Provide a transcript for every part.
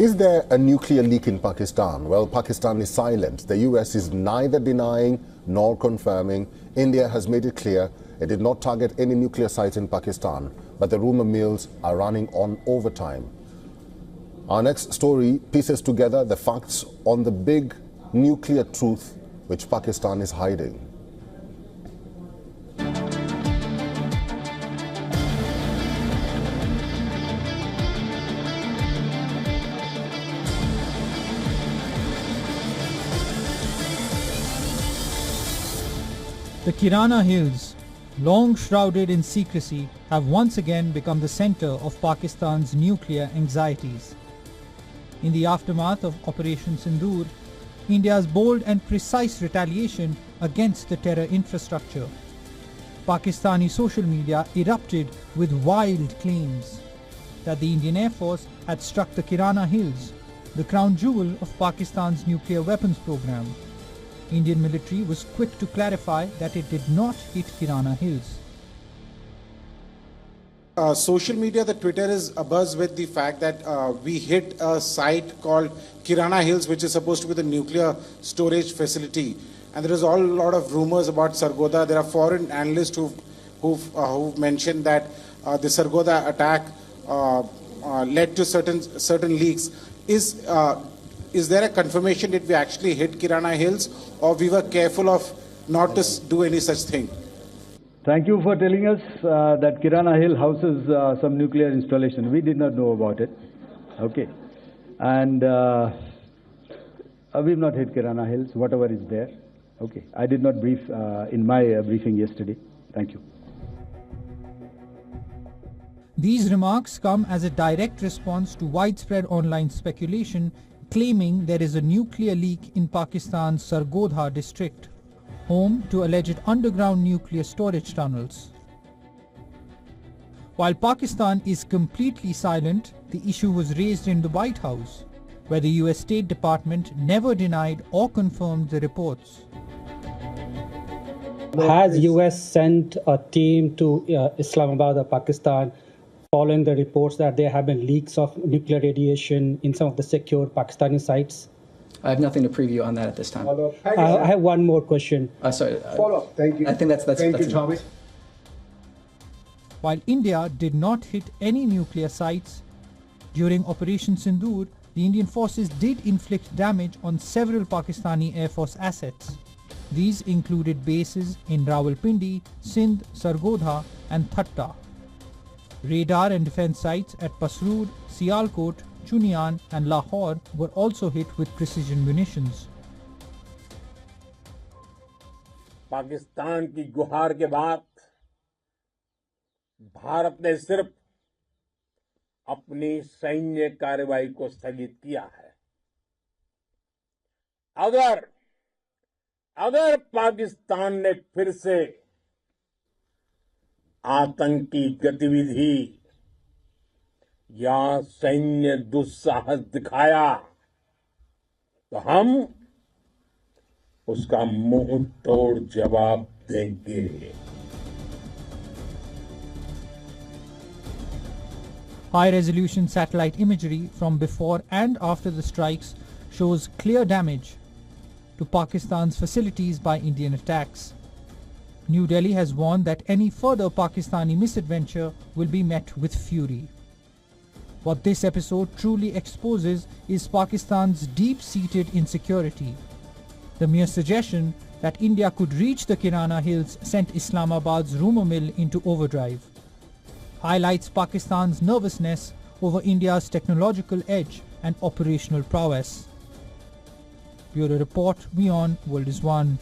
Is there a nuclear leak in Pakistan? Well, Pakistan is silent. The US is neither denying nor confirming. India has made it clear it did not target any nuclear sites in Pakistan, but the rumor mills are running on overtime. Our next story pieces together the facts on the big nuclear truth which Pakistan is hiding. The Kirana Hills, long shrouded in secrecy, have once again become the center of Pakistan's nuclear anxieties. In the aftermath of Operation Sindoor, India's bold and precise retaliation against the terror infrastructure, Pakistani social media erupted with wild claims that the Indian Air Force had struck the Kirana Hills, the crown jewel of Pakistan's nuclear weapons program. Indian military was quick to clarify that it did not hit Kirana Hills. Social media, the Twitter is abuzz with the fact that we hit a site called Kirana Hills, which is supposed to be the nuclear storage facility. And there is a lot of rumors about Sargodha. There are foreign analysts who've mentioned that the Sargodha attack led to certain leaks. Is there a confirmation that we actually hit Kirana Hills, or we were careful of not to do any such thing? Thank you for telling us that Kirana Hill houses some nuclear installation. We did not know about it. Okay. And we've not hit Kirana Hills, whatever is there. Okay. I did not brief in my briefing yesterday. Thank you. These remarks come as a direct response to widespread online speculation claiming there is a nuclear leak in Pakistan's Sargodha district, home to alleged underground nuclear storage tunnels. While Pakistan is completely silent, the issue was raised in the White House, where the US State Department never denied or confirmed the reports. Has US sent a team to Islamabad or Pakistan following the reports that there have been leaks of nuclear radiation in some of the secure Pakistani sites? I have nothing to preview on that at this time. I have one more question. Sorry. Follow-up. Thank you. I think that's Thank you, enough. Tommy. While India did not hit any nuclear sites, during Operation Sindoor, the Indian forces did inflict damage on several Pakistani Air Force assets. These included bases in Rawalpindi, Sindh, Sargodha and Thatta. Radar and defense sites at Pasrood, Sialkot, Chunian and Lahore were also hit with precision munitions. Pakistan की गुहार के बाद भारत ने सिर्फ अपनी सैन्य कार्रवाई को स्थगित किया है। अगर पाकिस्तान ने फिर से आतंकी गतिविधि या सैन्य दुस्साहस दिखाया तो हम उसका मुंह तोड़ जवाब देंगे। High-resolution satellite imagery from before and after the strikes shows clear damage to Pakistan's facilities by Indian attacks. New Delhi has warned that any further Pakistani misadventure will be met with fury. What this episode truly exposes is Pakistan's deep-seated insecurity. The mere suggestion that India could reach the Kirana Hills sent Islamabad's rumor mill into overdrive. Highlights Pakistan's nervousness over India's technological edge and operational prowess. Bureau Report, WION World is One.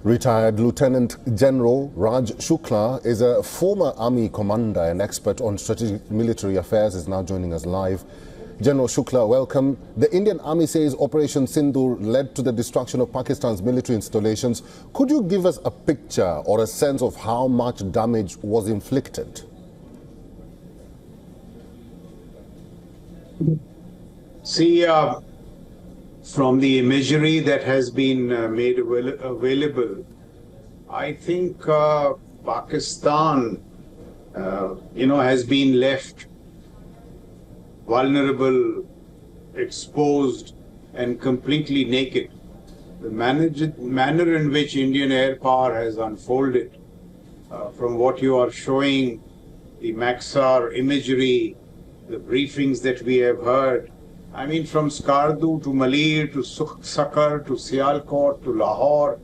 Retired Lieutenant General Raj Shukla is a former army commander and expert on strategic military affairs, is now joining us live. General Shukla, welcome. The Indian Army says Operation Sindoor led to the destruction of Pakistan's military installations. Could you give us a picture or a sense of how much damage was inflicted? See, from the imagery that has been made available, I think Pakistan, has been left vulnerable, exposed, and completely naked. The manner in which Indian air power has unfolded, from what you are showing, the Maxar imagery, the briefings that we have heard, I mean, from Skardu to Malir to Sukhsakar to Sialkot to Lahore,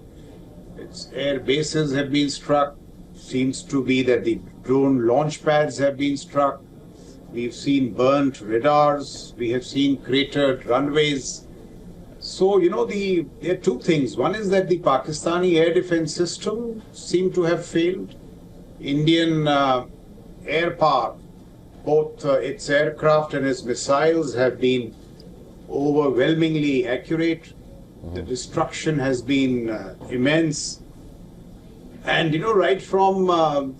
its air bases have been struck. Seems to be that the drone launch pads have been struck. We've seen burnt radars. We have seen cratered runways. So, there are two things. One is that the Pakistani air defense system seemed to have failed. Indian air power, both its aircraft and its missiles, have been overwhelmingly accurate. The destruction has been immense. And, right from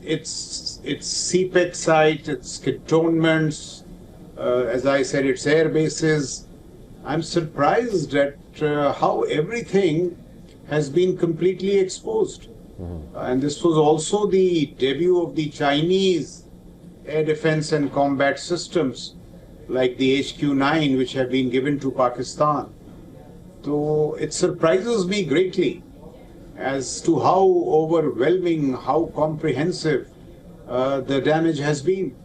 its CPEC site, its cantonments, as I said, its air bases, I'm surprised at how everything has been completely exposed. And this was also the debut of the Chinese air defense and combat systems, like the HQ-9, which have been given to Pakistan. So it surprises me greatly as to how overwhelming, how comprehensive the damage has been.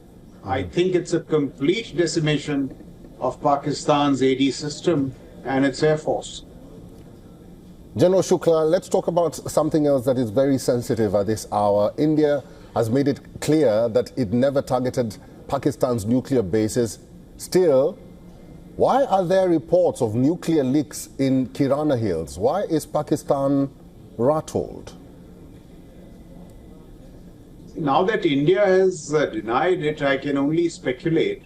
I think it's a complete decimation of Pakistan's AD system and its air force. General Shukla, let's talk about something else that is very sensitive at this hour. India has made it clear that it never targeted Pakistan's nuclear bases. Still, why are there reports of nuclear leaks in Kirana Hills? Why is Pakistan rattled? Now that India has denied it, I can only speculate.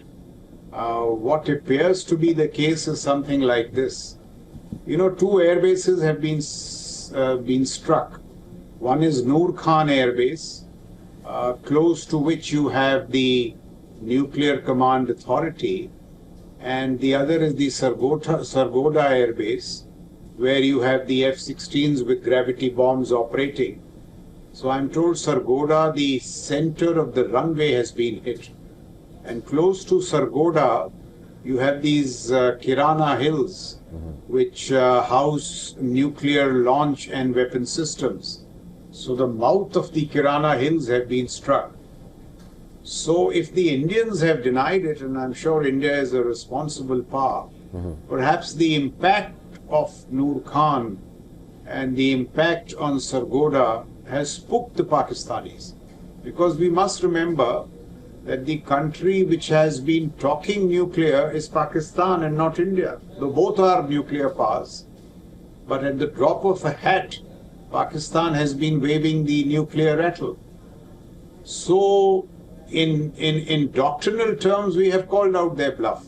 What appears to be the case is something like this. Two air bases have been struck. One is Noor Khan Air Base, close to which you have the Nuclear Command Authority, and the other is the Sargodha Air Base, where you have the F-16s with gravity bombs operating. So I'm told Sargodha, the center of the runway, has been hit. And close to Sargodha, you have these Kirana Hills, which house nuclear launch and weapon systems. So the mouth of the Kirana Hills have been struck. So if the Indians have denied it, and I'm sure India is a responsible power, perhaps the impact of Noor Khan and the impact on Sargodha has spooked the Pakistanis. Because we must remember that the country which has been talking nuclear is Pakistan and not India. Though both are nuclear powers, but at the drop of a hat, Pakistan has been waving the nuclear rattle. So in doctrinal terms, we have called out their bluff.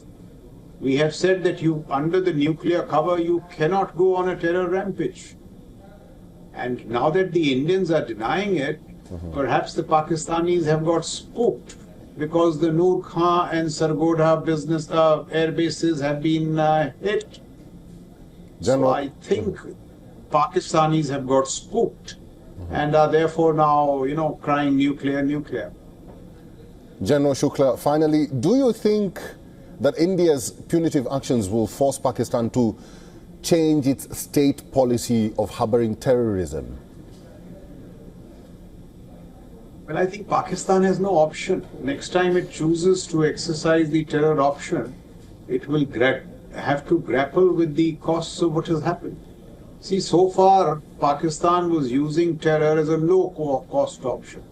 We have said that under the nuclear cover, you cannot go on a terror rampage. And now that the Indians are denying it, perhaps the Pakistanis have got spooked because the Noor Khan and Sargodha air bases have been hit. So I think Pakistanis have got spooked and are therefore now, crying nuclear, nuclear. General Shukla, finally, do you think that India's punitive actions will force Pakistan to change its state policy of harboring terrorism? Well, I think Pakistan has no option. Next time it chooses to exercise the terror option, it will have to grapple with the costs of what has happened. See, so far, Pakistan was using terror as a low-cost option.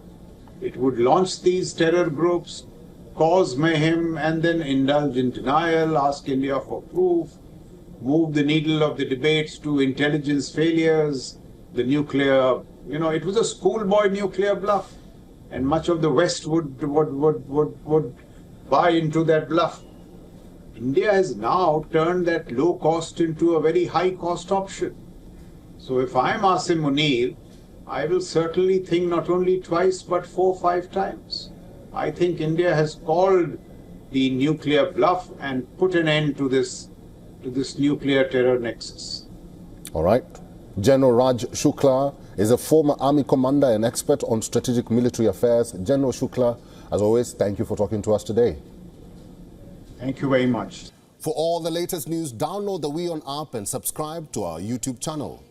It would launch these terror groups, cause mayhem, and then indulge in denial, ask India for proof, move the needle of the debates to intelligence failures, the nuclear, it was a schoolboy nuclear bluff. And much of the West would buy into that bluff. India has now turned that low cost into a very high cost option. So if I'm Asim Munir, I will certainly think not only twice but 4 or 5 times. I think India has called the nuclear bluff and put an end to this to this nuclear terror nexus. All right. General Raj Shukla is a former army commander and expert on strategic military affairs. General Shukla, as always, thank you for talking to us today. Thank you very much. For all the latest news, download the WION app and subscribe to our YouTube channel.